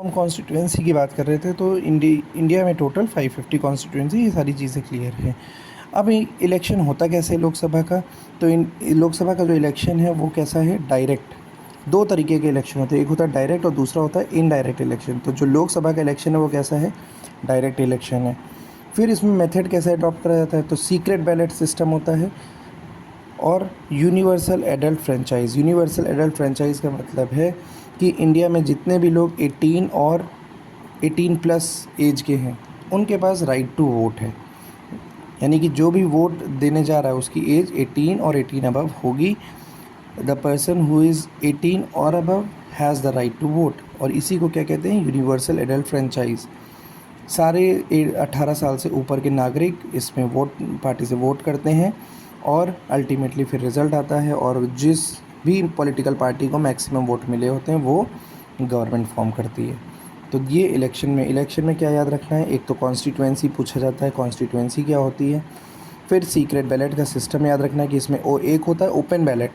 हम कॉन्स्टिट्यूएंसी की बात कर रहे थे तो इंडिया में टोटल 550 कॉन्स्टिट्यूएंसी, ये सारी चीज़ें क्लियर है। अब इलेक्शन होता कैसे है लोकसभा का? तो इन लोकसभा का जो इलेक्शन है वो कैसा है? डायरेक्ट। दो तरीके के इलेक्शन होते हैं, एक होता है डायरेक्ट और दूसरा होता है इनडायरेक्ट इलेक्शन। तो जो लोकसभा का इलेक्शन है वो कैसा है? डायरेक्ट इलेक्शन है। फिर इसमें मेथड कैसे अडॉप्ट करा जाता है? तो सीक्रेट बैलेट सिस्टम होता है और universal adult franchise. Universal adult franchise का मतलब है कि इंडिया में जितने भी लोग 18 और 18 प्लस एज के हैं उनके पास राइट टू वोट है। यानी कि जो भी वोट देने जा रहा है उसकी एज 18 और 18 अबव होगी। द पर्सन हु इज़ 18 और above has the right to vote, और इसी को क्या कहते हैं? Universal adult franchise. सारे 18 साल से ऊपर के नागरिक इसमें वोट पार्टी से वोट करते हैं और अल्टीमेटली फिर रिज़ल्ट आता है, और जिस भी पॉलिटिकल पार्टी को मैक्सिमम वोट मिले होते हैं वो गवर्नमेंट फॉर्म करती है। तो ये इलेक्शन में क्या याद रखना है? एक तो कॉन्स्टिट्यूएंसी पूछा जाता है, कॉन्स्टिट्यूएंसी क्या होती है। फिर सीक्रेट बैलेट का सिस्टम याद रखना है कि इसमें एक होता है ओपन बैलेट।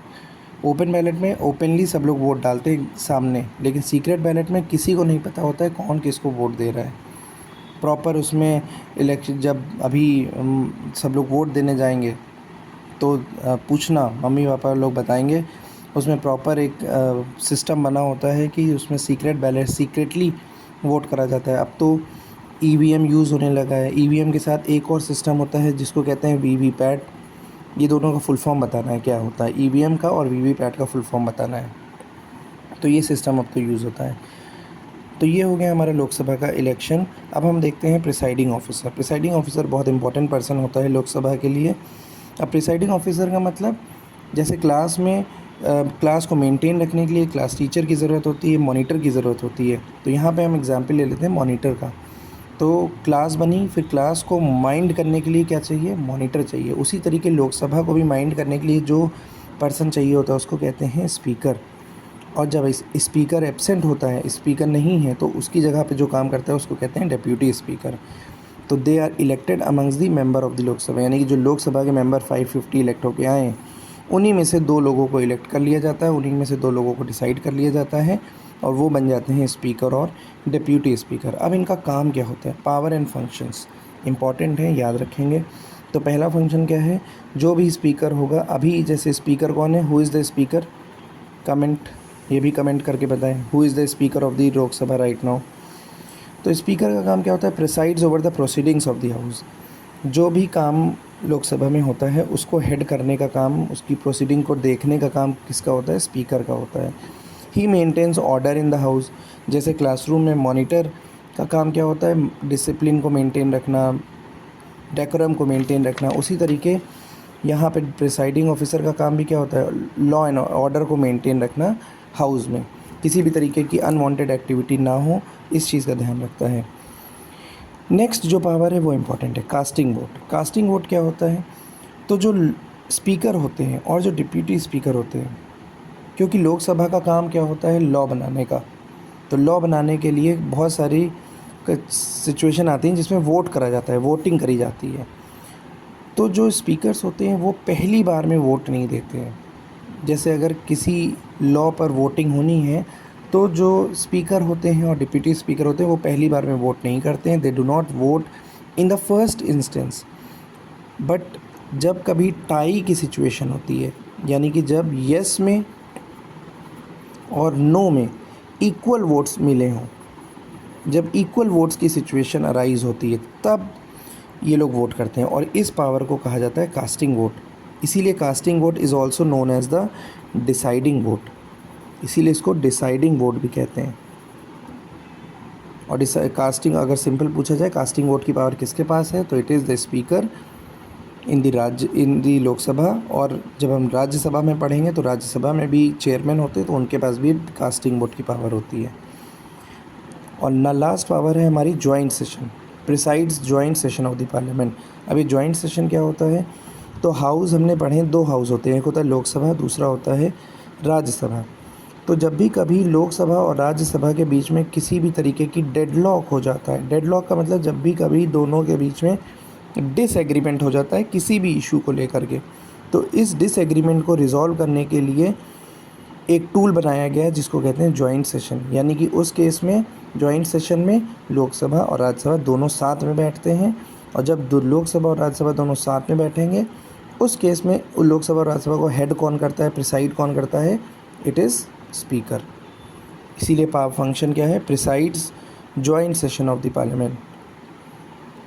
ओपन बैलेट में ओपनली सब लोग वोट डालते हैं सामने, लेकिन सीक्रेट बैलेट में किसी को नहीं पता होता है कौन किसको वोट दे रहा है। प्रॉपर उसमें इलेक्शन जब अभी सब लोग वोट देने जाएंगे तो पूछना, मम्मी पापा लोग बताएंगे। उसमें प्रॉपर एक सिस्टम बना होता है कि उसमें सीक्रेट बैलेट सीक्रेटली वोट करा जाता है। अब तो ईवीएम यूज़ होने लगा है। ईवीएम के साथ एक और सिस्टम होता है जिसको कहते हैं वीवीपैट। ये दोनों का फुल फॉर्म बताना है क्या होता है, ईवीएम का और वीवीपैट का फुल फॉर्म बताना है। तो ये सिस्टम अब तो यूज़ होता है। तो ये हो गया हमारा लोकसभा का इलेक्शन। अब हम देखते हैं प्रिसाइडिंग ऑफिसर। प्रिसाइडिंग ऑफिसर बहुत इंपॉर्टेंट पर्सन होता है लोकसभा के लिए। अब प्रिसाइडिंग ऑफिसर का मतलब, जैसे क्लास में क्लास को मेंटेन रखने के लिए क्लास टीचर की ज़रूरत होती है, मॉनिटर की ज़रूरत होती है। तो यहाँ पे हम एग्जांपल ले लेते हैं मॉनिटर का। तो क्लास बनी, फिर क्लास को माइंड करने के लिए क्या चाहिए? मॉनिटर चाहिए। उसी तरीके लोकसभा को भी माइंड करने के लिए जो पर्सन चाहिए होता है उसको कहते हैं स्पीकर। और जब इस स्पीकर एब्सेंट होता है, स्पीकर नहीं है, तो उसकी जगह पे जो काम करता है उसको कहते हैं डेप्यूटी स्पीकर। तो they are elected amongst the member of the Lok Sabha, यानी कि जो लोकसभा के मेंबर 550 इलेक्ट होके आए हैं उन्हीं में से दो लोगों को इलेक्ट कर लिया जाता है, उन्हीं में से दो लोगों को डिसाइड कर लिया जाता है, और वो बन जाते हैं स्पीकर और डिप्यूटी स्पीकर। अब इनका काम क्या होता है? पावर एंड फंक्शंस इंपॉर्टेंट है, याद रखेंगे। तो पहला फंक्शन क्या है? जो भी स्पीकर होगा, अभी जैसे स्पीकर कौन है? Who is the speaker? Comment, ये भी कमेंट करके बताएं, who is the speaker of the Lok Sabha right now. तो स्पीकर का काम क्या होता है? Presides over the proceedings of the house. जो भी काम लोकसभा में होता है उसको हेड करने का काम, उसकी प्रोसीडिंग को देखने का काम किसका होता है? स्पीकर का होता है। He maintains order in the house. जैसे क्लासरूम में मॉनिटर का काम क्या होता है? डिसिप्लिन को मेंटेन रखना, डेकोरम को मेंटेन रखना। उसी तरीके यहाँ पे प्रिसाइडिंग ऑफिसर का काम भी क्या होता है? लॉ एंड ऑर्डर को मेंटेन रखना, हाउस में किसी भी तरीके की अनवांटेड एक्टिविटी ना हो, इस चीज़ का ध्यान रखता है। नेक्स्ट जो पावर है वो इम्पॉर्टेंट है, कास्टिंग वोट। कास्टिंग वोट क्या होता है? तो जो स्पीकर होते हैं और जो डिप्यूटी स्पीकर होते हैं, क्योंकि लोकसभा का काम क्या होता है? लॉ बनाने का। तो लॉ बनाने के लिए बहुत सारी सिचुएशन आती हैं जिसमें वोट करा जाता है, वोटिंग करी जाती है। तो जो स्पीकर्स होते हैं वो पहली बार में वोट नहीं देते हैं। जैसे अगर किसी लॉ पर वोटिंग होनी है तो जो स्पीकर होते हैं और डिप्यूटी स्पीकर होते हैं वो पहली बार में वोट नहीं करते हैं। They do not vote in the first instance. But जब कभी टाई की सिचुएशन होती है, यानी कि जब येस में और नो में इक्वल वोट्स मिले हों, जब इक्वल वोट्स की सिचुएशन अराइज होती है तब ये लोग वोट करते हैं, और इस पावर को कहा जाता है कास्टिंग वोट। इसीलिए casting vote is also known as the deciding vote, इसीलिए इसको डिसाइडिंग वोट भी कहते हैं। और कास्टिंग अगर सिंपल पूछा जाए, कास्टिंग वोट की पावर किसके पास है? तो it is the speaker in दी लोकसभा। और जब हम राज्यसभा में पढ़ेंगे तो राज्यसभा में भी चेयरमैन होते हैं, तो उनके पास भी कास्टिंग वोट की पावर होती है। और लास्ट पावर है हमारी joint session, presides joint session of the parliament. अभी जॉइंट सेशन क्या होता है? तो हाउस हमने पढ़े, दो हाउस होते हैं, एक होता है लोकसभा, दूसरा होता है राज्यसभा। तो जब भी कभी लोकसभा और राज्यसभा के बीच में किसी भी तरीके की डेडलॉक हो जाता है, डेडलॉक का मतलब जब भी कभी दोनों के बीच में डिसएग्रीमेंट हो जाता है किसी भी इशू को लेकर के, तो इस डिसएग्रीमेंट को रिजॉल्व करने के लिए एक टूल बनाया गया है जिसको कहते हैं जॉइंट सेशन। यानी कि उस केस में जॉइंट सेशन में लोकसभा और राज्यसभा दोनों साथ में बैठते हैं, और जब लोकसभा और राज्यसभा दोनों साथ में बैठेंगे उस केस में लोकसभा और राज्यसभा को हेड कौन करता है, प्रिसाइड कौन करता है? It is speaker. इसीलिए पावर फंक्शन क्या है? Presides joint session of the parliament.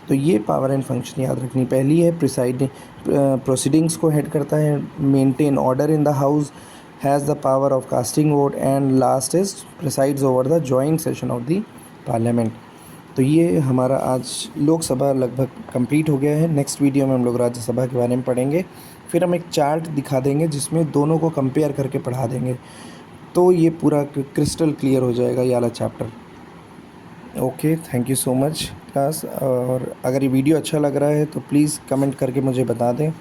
तो ये पावर एंड फंक्शन याद रखनी। पहली है प्रिसाइडिंग, प्रोसीडिंग्स को हेड करता है, maintain order in the house, has the power of casting vote, and last is presides over the joint session of the parliament. तो ये हमारा आज लोकसभा लगभग कंप्लीट हो गया है। नेक्स्ट वीडियो में हम लोग राज्यसभा के बारे में पढ़ेंगे, फिर हम एक चार्ट दिखा देंगे जिसमें दोनों को कंपेयर करके पढ़ा देंगे, तो ये पूरा क्रिस्टल क्लियर हो जाएगा ये वाला chapter. Okay, thank you so much class. और अगर ये वीडियो अच्छा लग रहा है तो प्लीज़ कमेंट करके मुझे बता दें,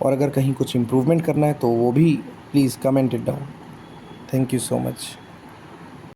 और अगर कहीं कुछ इम्प्रूवमेंट करना है तो वो भी please comment it down. Thank you so much.